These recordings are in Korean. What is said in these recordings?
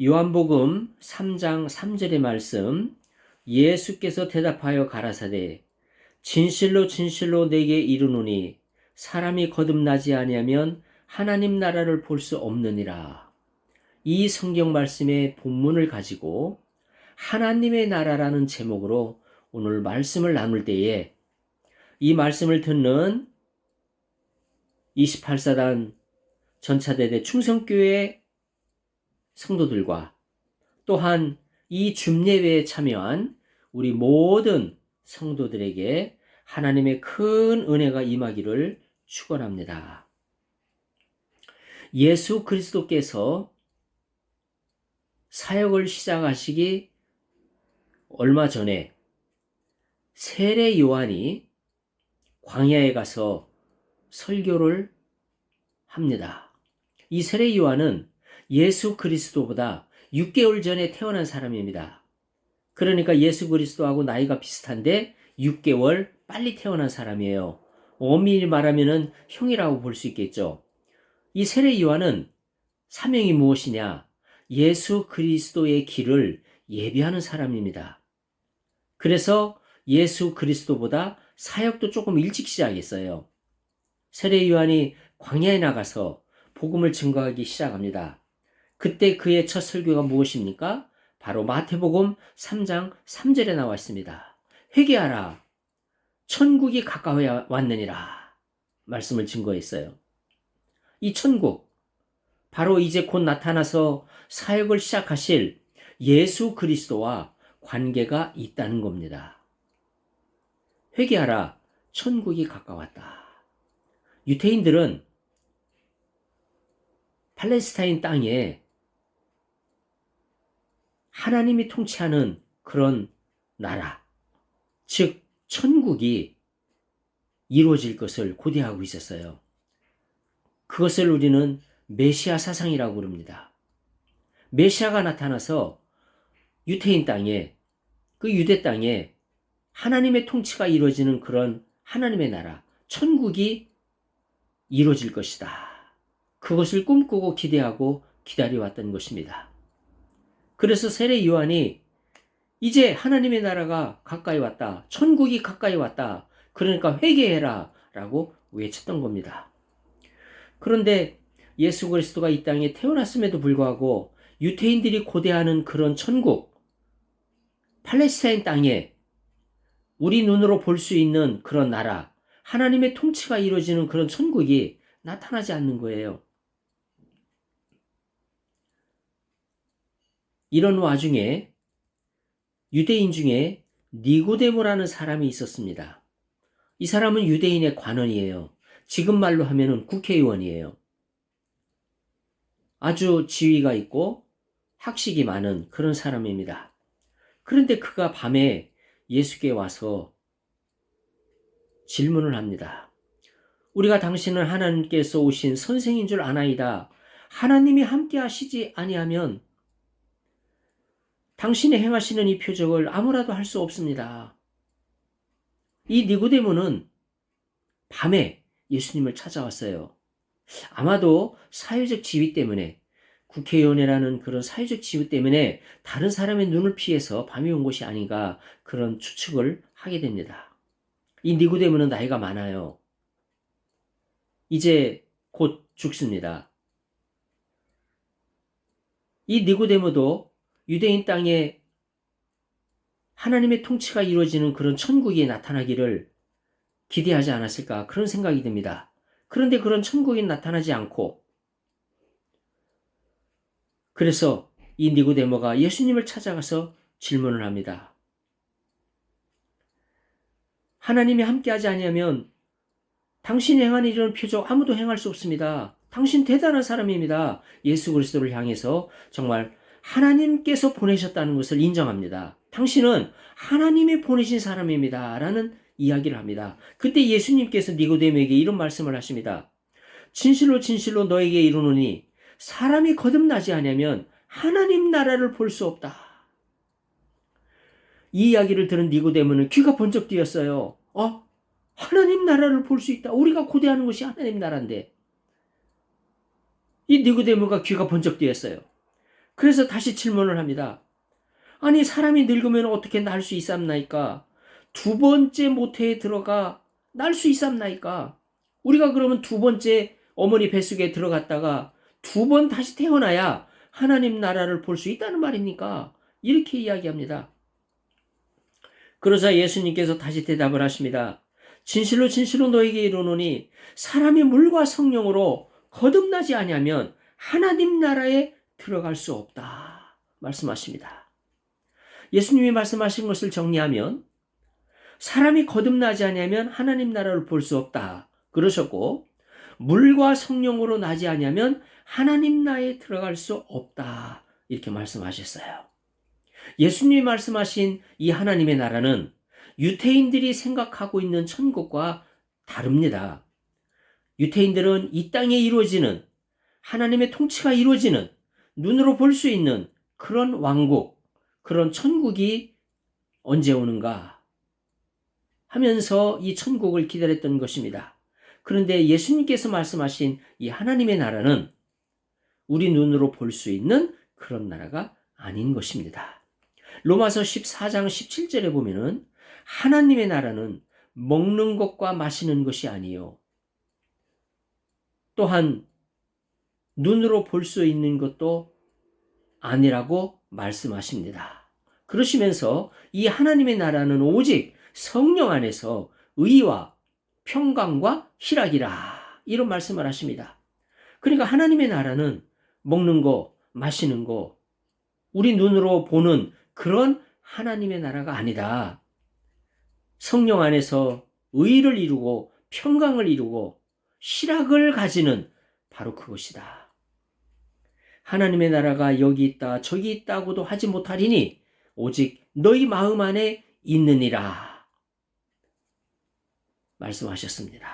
요한복음 3장 3절의 말씀, 예수께서 대답하여 가라사대 진실로 진실로 내게 이르노니 사람이 거듭나지 아니하면 하나님 나라를 볼 수 없느니라. 이 성경 말씀의 본문을 가지고 하나님의 나라라는 제목으로 오늘 말씀을 나눌 때에 이 말씀을 듣는 28사단 전차대대 충성교회 성도들과 또한 이 줌예배에 참여한 우리 모든 성도들에게 하나님의 큰 은혜가 임하기를 축원합니다. 예수 그리스도께서 사역을 시작하시기 얼마 전에 세례 요한이 광야에 가서 설교를 합니다. 이 세례 요한은 예수 그리스도보다 6개월 전에 태어난 사람입니다. 그러니까 예수 그리스도하고 나이가 비슷한데 6개월 빨리 태어난 사람이에요. 엄밀히 말하면 형이라고 볼 수 있겠죠. 이 세례 요한은 사명이 무엇이냐? 예수 그리스도의 길을 예비하는 사람입니다. 그래서 예수 그리스도보다 사역도 조금 일찍 시작했어요. 세례 요한이 광야에 나가서 복음을 증거하기 시작합니다. 그때 그의 첫 설교가 무엇입니까? 바로 마태복음 3장 3절에 나와 있습니다. 회개하라, 천국이 가까워 왔느니라 말씀을 증거했어요. 이 천국, 바로 이제 곧 나타나서 사역을 시작하실 예수 그리스도와 관계가 있다는 겁니다. 회개하라, 천국이 가까웠다. 유대인들은 팔레스타인 땅에 하나님이 통치하는 그런 나라, 즉 천국이 이루어질 것을 고대하고 있었어요. 그것을 우리는 메시아 사상이라고 부릅니다. 메시아가 나타나서 유대인 땅에, 그 유대 땅에 하나님의 통치가 이루어지는 그런 하나님의 나라, 천국이 이루어질 것이다. 그것을 꿈꾸고 기대하고 기다려왔던 것입니다. 그래서 세례 요한이 이제 하나님의 나라가 가까이 왔다. 천국이 가까이 왔다. 그러니까 회개해라 라고 외쳤던 겁니다. 그런데 예수 그리스도가 이 땅에 태어났음에도 불구하고 유대인들이 고대하는 그런 천국, 팔레스타인 땅에 우리 눈으로 볼 수 있는 그런 나라, 하나님의 통치가 이루어지는 그런 천국이 나타나지 않는 거예요. 이런 와중에 유대인 중에 니고데모라는 사람이 있었습니다. 이 사람은 유대인의 관원이에요. 지금 말로 하면은 국회의원이에요. 아주 지위가 있고 학식이 많은 그런 사람입니다. 그런데 그가 밤에 예수께 와서 질문을 합니다. 우리가 당신은 하나님께서 오신 선생인 줄 아나이다. 하나님이 함께 하시지 아니하면 당신이 행하시는 이 표적을 아무라도 할 수 없습니다. 이 니고데모는 밤에 예수님을 찾아왔어요. 아마도 사회적 지위 때문에, 국회의원이라는 그런 사회적 지위 때문에 다른 사람의 눈을 피해서 밤에 온 것이 아닌가 그런 추측을 하게 됩니다. 이 니고데모는 나이가 많아요. 이제 곧 죽습니다. 이 니고데모도 유대인 땅에 하나님의 통치가 이루어지는 그런 천국이 나타나기를 기대하지 않았을까 그런 생각이 듭니다. 그런데 그런 천국이 나타나지 않고 그래서 이 니고데모가 예수님을 찾아가서 질문을 합니다. 하나님이 함께하지 아니하면 당신이 행한 이런 표적 아무도 행할 수 없습니다. 당신 대단한 사람입니다. 예수 그리스도를 향해서 정말 하나님께서 보내셨다는 것을 인정합니다. 당신은 하나님이 보내신 사람입니다. 라는 이야기를 합니다. 그때 예수님께서 니고데모에게 이런 말씀을 하십니다. 진실로 진실로 너에게 이르노니 사람이 거듭나지 않으면 하나님 나라를 볼 수 없다. 이 이야기를 들은 니고데모는 귀가 번쩍 뜨였어요. 하나님 나라를 볼 수 있다. 우리가 고대하는 것이 하나님 나라인데. 이 니고데모가 귀가 번쩍 뜨였어요. 그래서 다시 질문을 합니다. 아니 사람이 늙으면 어떻게 날 수 있삼나이까? 두 번째 모태에 들어가 날 수 있삼나이까? 우리가 그러면 두 번째 어머니 뱃속에 들어갔다가 두 번 다시 태어나야 하나님 나라를 볼 수 있다는 말입니까? 이렇게 이야기합니다. 그러자 예수님께서 다시 대답을 하십니다. 진실로 진실로 너에게 이르노니 사람이 물과 성령으로 거듭나지 아니하면 하나님 나라에 들어갈 수 없다 말씀하십니다. 예수님이 말씀하신 것을 정리하면 사람이 거듭나지 아니하면 하나님 나라를 볼 수 없다 그러셨고, 물과 성령으로 나지 아니하면 하나님 나라에 들어갈 수 없다 이렇게 말씀하셨어요. 예수님이 말씀하신 이 하나님의 나라는 유태인들이 생각하고 있는 천국과 다릅니다. 유태인들은 이 땅에 이루어지는 하나님의 통치가 이루어지는 눈으로 볼 수 있는 그런 왕국, 그런 천국이 언제 오는가 하면서 이 천국을 기다렸던 것입니다. 그런데 예수님께서 말씀하신 이 하나님의 나라는 우리 눈으로 볼 수 있는 그런 나라가 아닌 것입니다. 로마서 14장 17절에 보면은 하나님의 나라는 먹는 것과 마시는 것이 아니요 또한 눈으로 볼 수 있는 것도 아니라고 말씀하십니다. 그러시면서 이 하나님의 나라는 오직 성령 안에서 의와 평강과 희락이라 이런 말씀을 하십니다. 그러니까 하나님의 나라는 먹는 거, 마시는 거, 우리 눈으로 보는 그런 하나님의 나라가 아니다. 성령 안에서 의를 이루고 평강을 이루고 희락을 가지는 바로 그것이다. 하나님의 나라가 여기 있다 저기 있다고도 하지 못하리니 오직 너희 마음 안에 있느니라 말씀하셨습니다.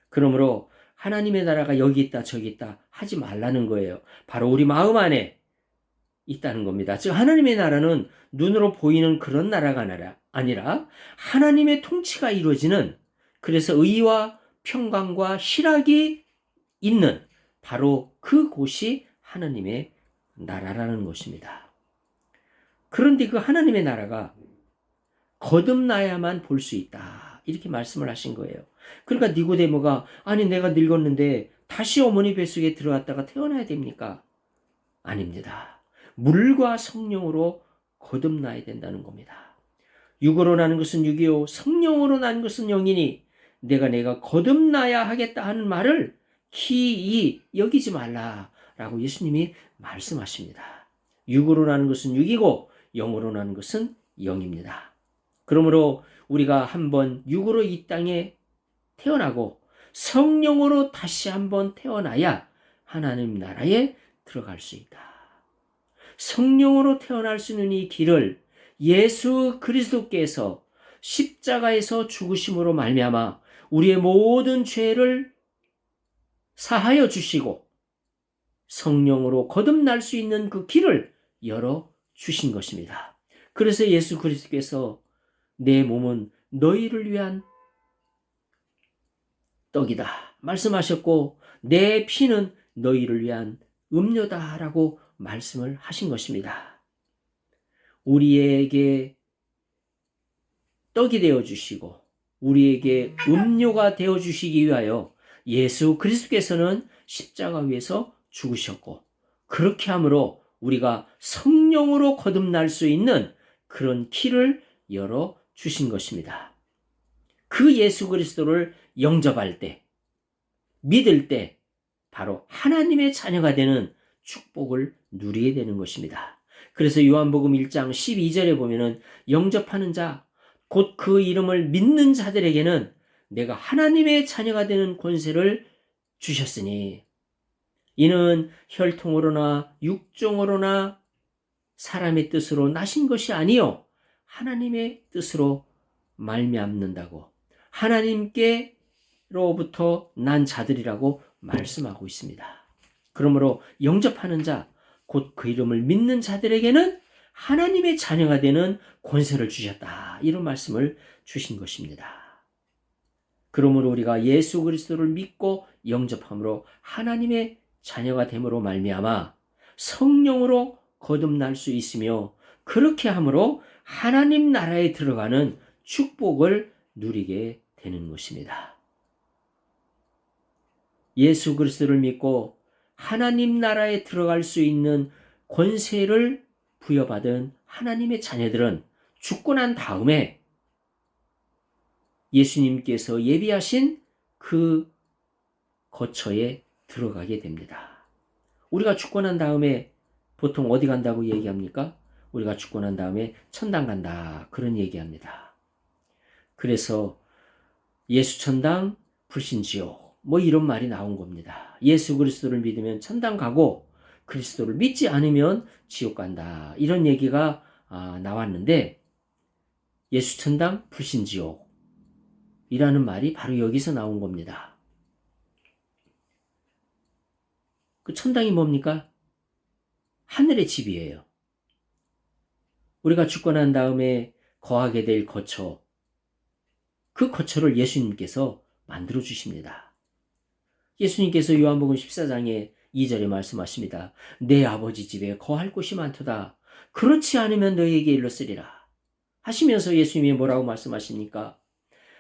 그러므로 하나님의 나라가 여기 있다 저기 있다 하지 말라는 거예요. 바로 우리 마음 안에 있다는 겁니다. 즉 하나님의 나라는 눈으로 보이는 그런 나라가 아니라 하나님의 통치가 이루어지는, 그래서 의와 평강과 희락이 있는 바로 그곳이 하나님의 나라라는 것입니다. 그런데 그 하나님의 나라가 거듭나야만 볼 수 있다 이렇게 말씀을 하신 거예요. 그러니까 니고데모가 아니 내가 늙었는데 다시 어머니 뱃속에 들어갔다가 태어나야 됩니까? 아닙니다. 물과 성령으로 거듭나야 된다는 겁니다. 육으로 나는 것은 육이요 성령으로 나는 것은 영이니 내가 거듭나야 하겠다 하는 말을 기이 여기지 말라라고 예수님이 말씀하십니다. 육으로 나는 것은 육이고 영으로 나는 것은 영입니다. 그러므로 우리가 한번 육으로 이 땅에 태어나고 성령으로 다시 한번 태어나야 하나님 나라에 들어갈 수 있다. 성령으로 태어날 수 있는 이 길을 예수 그리스도께서 십자가에서 죽으심으로 말미암아 우리의 모든 죄를 사하여 주시고 성령으로 거듭날 수 있는 그 길을 열어 주신 것입니다. 그래서 예수 그리스도께서 내 몸은 너희를 위한 떡이다 말씀하셨고 내 피는 너희를 위한 음료다라고 말씀을 하신 것입니다. 우리에게 떡이 되어 주시고 우리에게 음료가 되어 주시기 위하여 예수 그리스도께서는 십자가 위에서 죽으셨고, 그렇게 함으로 우리가 성령으로 거듭날 수 있는 그런 길을 열어 주신 것입니다. 그 예수 그리스도를 영접할 때, 믿을 때 바로 하나님의 자녀가 되는 축복을 누리게 되는 것입니다. 그래서 요한복음 1장 12절에 보면은 영접하는 자, 곧 그 이름을 믿는 자들에게는 내가 하나님의 자녀가 되는 권세를 주셨으니 이는 혈통으로나 육종으로나 사람의 뜻으로 나신 것이 아니요 하나님의 뜻으로 말미암는다고 하나님께로부터 난 자들이라고 말씀하고 있습니다. 그러므로 영접하는 자, 곧 그 이름을 믿는 자들에게는 하나님의 자녀가 되는 권세를 주셨다. 이런 말씀을 주신 것입니다. 그러므로 우리가 예수 그리스도를 믿고 영접함으로 하나님의 자녀가 됨으로 말미암아 성령으로 거듭날 수 있으며 그렇게 함으로 하나님 나라에 들어가는 축복을 누리게 되는 것입니다. 예수 그리스도를 믿고 하나님 나라에 들어갈 수 있는 권세를 부여받은 하나님의 자녀들은 죽고 난 다음에 예수님께서 예비하신 그 거처에 들어가게 됩니다. 우리가 죽고 난 다음에 보통 어디 간다고 얘기합니까? 우리가 죽고 난 다음에 천당 간다. 그런 얘기합니다. 그래서 예수천당, 불신지옥 뭐 이런 말이 나온 겁니다. 예수 그리스도를 믿으면 천당 가고 그리스도를 믿지 않으면 지옥 간다. 이런 얘기가 나왔는데 예수천당, 불신지옥 이라는 말이 바로 여기서 나온 겁니다. 그 천당이 뭡니까? 하늘의 집이에요. 우리가 죽고 난 다음에 거하게 될 거처, 그 거처를 예수님께서 만들어 주십니다. 예수님께서 요한복음 14장에 2절에 말씀하십니다. 내 아버지 집에 거할 곳이 많도다. 그렇지 않으면 너희에게 일렀으리라. 하시면서 예수님이 뭐라고 말씀하십니까?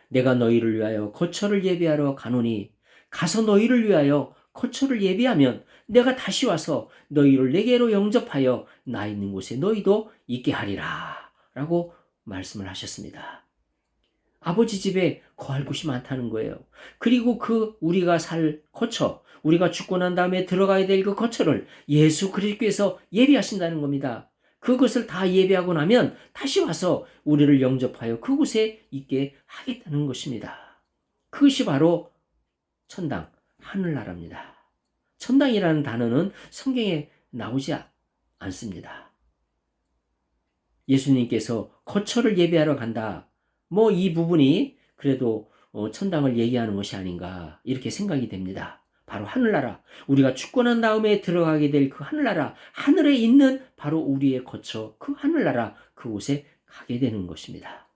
내가 너희를 위하여 거처를 예비하러 가노니 가서 너희를 위하여 거처를 예비하면 내가 다시 와서 너희를 내게로 영접하여 나 있는 곳에 너희도 있게 하리라. 라고 말씀을 하셨습니다. 아버지 집에 거할 곳이 많다는 거예요. 그리고 그 우리가 살 거처, 우리가 죽고 난 다음에 들어가야 될 그 거처를 예수 그리스도께서 예비하신다는 겁니다. 그것을 다 예비하고 나면 다시 와서 우리를 영접하여 그곳에 있게 하겠다는 것입니다. 그것이 바로 천당, 하늘나라입니다. 천당이라는 단어는 성경에 나오지 않습니다. 예수님께서 거처를 예비하러 간다. 뭐 이 부분이 그래도 천당을 얘기하는 것이 아닌가 이렇게 생각이 됩니다. 바로 하늘나라, 우리가 죽고 난 다음에 들어가게 될 그 하늘나라, 하늘에 있는 바로 우리의 거처, 그 하늘나라, 그곳에 가게 되는 것입니다.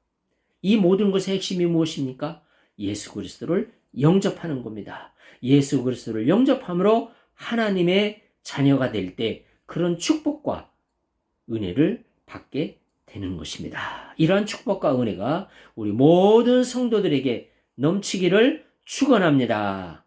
이 모든 것의 핵심이 무엇입니까? 예수 그리스도를 영접하는 겁니다. 예수 그리스도를 영접함으로 하나님의 자녀가 될 때 그런 축복과 은혜를 받게 되는 것입니다. 이러한 축복과 은혜가 우리 모든 성도들에게 넘치기를 축원합니다.